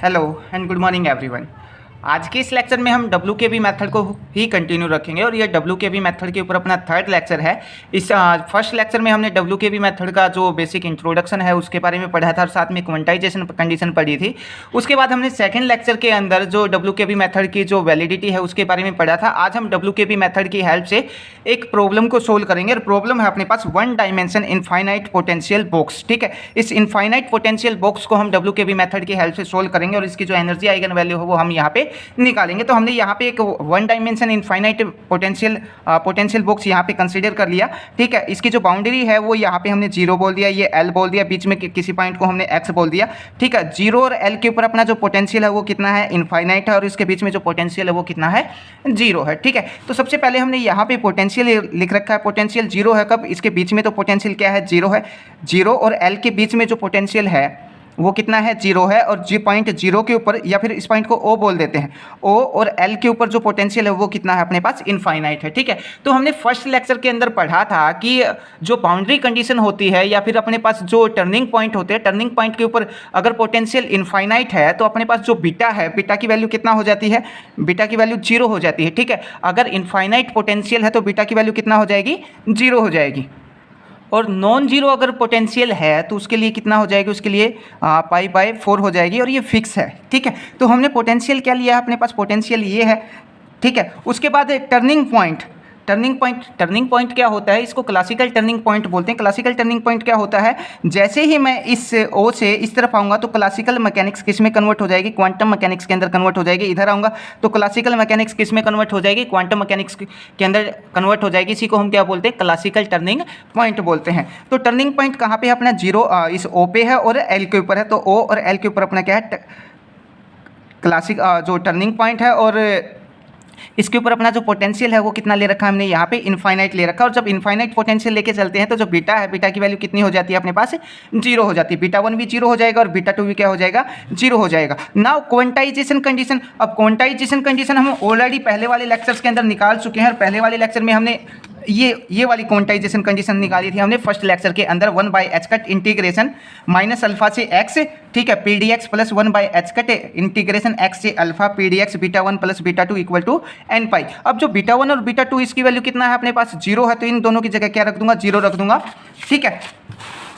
Hello and good morning everyone. आज के इस लेक्चर में हम WKB मेथड को ही कंटिन्यू रखेंगे और ये WKB मेथड के ऊपर अपना थर्ड लेक्चर है। इस फर्स्ट लेक्चर में हमने WKB मेथड का जो बेसिक इंट्रोडक्शन है उसके बारे में पढ़ा था और साथ में क्वांटाइजेशन कंडीशन पढ़ी थी। उसके बाद हमने सेकंड लेक्चर के अंदर जो WKB मेथड की जो वैलिडिटी है उसके बारे में पढ़ा था। आज हम WKB मेथड की हेल्प से एक प्रॉब्लम को सोल्व करेंगे और प्रॉब्लम है अपने पास one dimension infinite potential box. ठीक है, इस इनफाइनाइट पोटेंशियल बॉक्स को हम WKB मेथड की हेल्प से सोल्व करेंगे और इसकी जो एनर्जी आइगन वैल्यू है वो हम यहाँ पे निकालेंगे। तो हमने यहाँ पे एक one dimension infinite potential box यहाँ पे कंसीडर कर लिया। ठीक है, इसकी जो बाउंड्री है वो यहाँ पे हमने 0 बोल दिया, ये L बोल दिया, बीच में किसी पॉइंट को हमने X बोल दिया। ठीक है, 0 और L के ऊपर अपना जो पोटेंशियल है वो कितना है, इनफाइनाइट है, और इसके बीच में जो पोटेंशियल है वो कितना है, 0 है। ठीक है, तो सबसे पहले हमने यहाँ पे पोटेंशियल लिख रखा है, पोटेंशियल 0 है। कब? इसके बीच में तो पोटेंशियल क्या है, 0 है। 0 और L के बीच में जो पोटेंशियल है वो कितना है, 0 है। और पॉइंट 0 के ऊपर, या फिर इस पॉइंट को O बोल देते हैं, O और L के ऊपर जो पोटेंशियल है वो कितना है, अपने पास इनफाइनाइट है। ठीक है, तो हमने फर्स्ट लेक्चर के अंदर पढ़ा था कि जो बाउंड्री कंडीशन होती है या फिर अपने पास जो टर्निंग पॉइंट होते हैं, टर्निंग पॉइंट के ऊपर अगर पोटेंशियल इनफाइनाइट है तो अपने पास जो बीटा है, बीटा की वैल्यू कितना हो जाती है, बीटा की वैल्यू 0 हो जाती है। ठीक है, अगर इनफाइनाइट पोटेंशियल है तो बीटा की वैल्यू कितना हो जाएगी, 0 हो जाएगी। और नॉन जीरो अगर पोटेंशियल है तो उसके लिए कितना हो जाएगी, उसके लिए π/4 हो जाएगी, और ये फिक्स है। ठीक है, तो हमने पोटेंशियल क्या लिया है, अपने पास पोटेंशियल ये है। ठीक है, उसके बाद टर्निंग पॉइंट क्या होता है, इसको क्लासिकल टर्निंग पॉइंट बोलते हैं। क्लासिकल टर्निंग पॉइंट क्या होता है, जैसे ही मैं इस O से इस तरफ आऊँगा तो क्लासिकल मैकेनिक्स किस में कन्वर्ट हो जाएगी, क्वांटम मैकेनिक्स के अंदर कन्वर्ट हो जाएगी। इधर आऊँगा तो क्लासिकल मैकेनिक्स किस में कन्वर्ट हो जाएगी, क्वांटम मैकेनिक्स के अंदर कन्वर्ट हो जाएगी। इसी को हम क्या बोलते हैं, क्लासिकल टर्निंग पॉइंट बोलते हैं। तो टर्निंग पॉइंट कहाँ पे है, अपना 0 इस O पे है और L के ऊपर है। तो O और L के ऊपर अपना क्या है, क्लासिक जो टर्निंग पॉइंट है, और इसके ऊपर अपना जो पोटेंशियल है वो कितना ले रखा है हमने, यहाँ पे इनफाइनाइट ले रखा है। और जब इनफाइनाइट पोटेंशियल लेके चलते हैं तो जो बीटा है, बीटा की वैल्यू कितनी हो जाती है, अपने पास 0 हो जाती है। बीटा 1 भी 0 हो जाएगा और बीटा 2 भी क्या हो जाएगा, 0 हो जाएगा। Now quantization condition. अब क्वांटाइजेशन कंडीशन हम ऑलरेडी पहले वाले लेक्चर्स के अंदर निकाल चुके हैं, और पहले वाले लेक्चर में हमने ये वाली क्वांटाइजेशन कंडीशन निकाली थी हमने फर्स्ट लेक्चर के अंदर, 1/h cut integration minus alpha से x, ठीक है, pdx plus 1/h cut integration x से अल्फा pdx beta 1 plus beta 2 equal to n pi. अब जो बीटा 1 और बीटा 2 इसकी वैल्यू कितना है, अपने पास 0 है, तो इन दोनों की जगह क्या रख दूंगा, 0 रख दूंगा। ठीक है,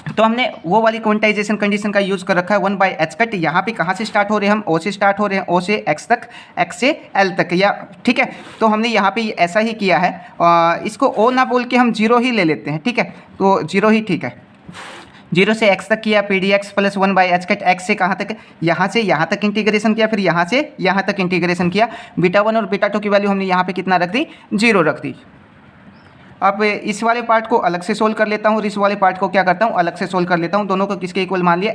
तो हमने वो वाली क्वांटाइजेशन कंडीशन का यूज़ कर रखा है, 1/h कट। यहाँ पे कहाँ से स्टार्ट हो रहे हैं हम, O से स्टार्ट हो रहे हैं, O से x तक, x से L तक, या ठीक है। तो हमने यहाँ पे ऐसा ही किया है, इसको O ना बोल के हम 0 ही ले लेते हैं। ठीक है, तो 0 ही ठीक है। 0 से x तक किया, pdx plus 1/h cut, x से कहाँ तक, यहाँ से यहाँ तक इंटीग्रेशन किया, फिर यहाँ से यहाँ तक इंटीग्रेशन किया। बीटा 1 और बीटा 2 की वैल्यू हमने यहाँ पे कितना रख दी, 0 रख दी। अब इस वाले पार्ट को अलग से सोल्व कर लेता हूँ और इस वाले पार्ट को क्या करता हूँ, अलग से सोल्व कर लेता हूँ। दोनों को किसके इक्वल मान लिया,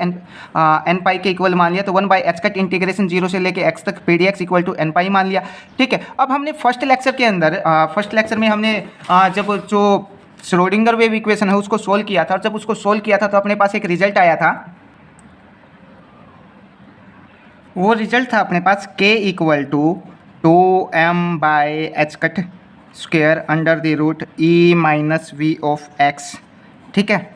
n पाई के इक्वल मान लिया। तो 1/h कट इंटीग्रेशन 0 से लेके x तक pdx इक्वल टू n पाई मान लिया। ठीक है, अब हमने फर्स्ट लेक्चर के अंदर फर्स्ट लेक्चर में हमने जब जो श्रोडिंगर वेव इक्वेशन है उसको सोल्व किया था, और जब उसको सोल्व किया था तो अपने पास एक रिजल्ट आया था। वो रिजल्ट था अपने पास k equal to 2m/h cut square under the root e minus v of x। ठीक है,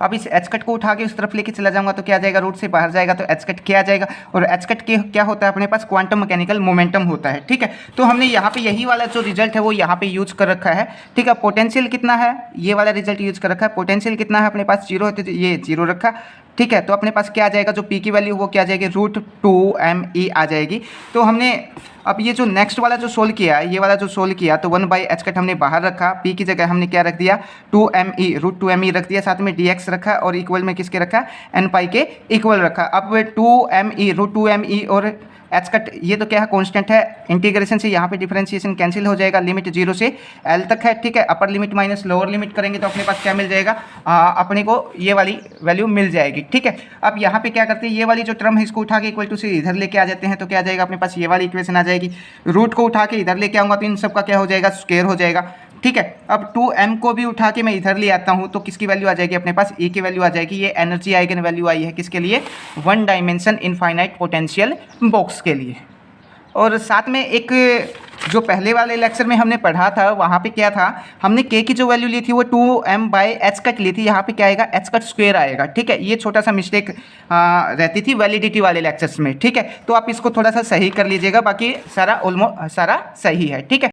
अब इस h कट को उठा के उस तरफ लेके चला जाऊंगा तो क्या आ जाएगा, रूट से बाहर जाएगा तो h कट क्या आ जाएगा, और h कट के क्या होता है, अपने पास क्वांटम मैकेनिकल मोमेंटम होता है। ठीक है, तो हमने यहाँ पे यही वाला जो रिजल्ट है वो यहाँ पे यूज कर रखा है। ठीक है, पोटेंशियल कितना है, ये वाला रिजल्ट यूज कर रखा है। पोटेंशियल कितना है, अपने पास 0 है, तो ये 0 रखा। ठीक है, तो अपने पास क्या आ जाएगा, जो p की वैल्यू वो क्या आ जाएगी, √2me आ जाएगी। तो हमने अब ये जो नेक्स्ट वाला जो सोल्व किया, ये वाला जो सोल्व किया, तो 1/h कट हमने बाहर रखा, p की जगह हमने क्या रख दिया, 2me √2me रख दिया, साथ में dx रखा, और इक्वल में किसके रखा, n पाई के इक्वल रखा। अब 2me √2me और h कट ये तो क्या है, कांस्टेंट है, इंटीग्रेशन से यहाँ पे डिफरेंशिएशन कैंसिल हो जाएगा, लिमिट 0 से L तक है। ठीक है, upper limit minus lower limit करेंगे तो अपने पास क्या मिल जाएगा, अपने को ये वाली वैल्यू मिल जाएगी। ठीक है, अब यहाँ पे क्या करते हैं, ये वाली जो टर्म है इसको उठा के इक्वल टू से इधर लेके आ जाते हैं, तो क्या आ जाएगा, अपने पास ये वाली इक्वेशन आ जाएगी। रूट को उठा के इधर लेके आऊँगा तो इन सब का क्या हो जाएगा, स्क्वायर हो जाएगा। ठीक है, अब 2m को भी उठा के मैं इधर ले आता हूँ तो किसकी वैल्यू आ जाएगी, अपने पास E की वैल्यू आ जाएगी। ये एनर्जी आइगन वैल्यू आई है किसके लिए, one dimension infinite potential box के लिए। और साथ में एक जो पहले वाले लेक्चर में हमने पढ़ा था वहाँ पे क्या था, हमने के की जो वैल्यू ली थी वो 2m/h कट ली थी, यहाँ पे क्या आएगा h कट स्क्वायर आएगा। ठीक है, ये छोटा सा मिस्टेक रहती थी वैलिडिटी वाले लेक्चर्स में। ठीक है, तो आप इसको थोड़ा सा सही कर लीजिएगा, बाकी सारा ऑलमोस्ट सारा सही है। ठीक है।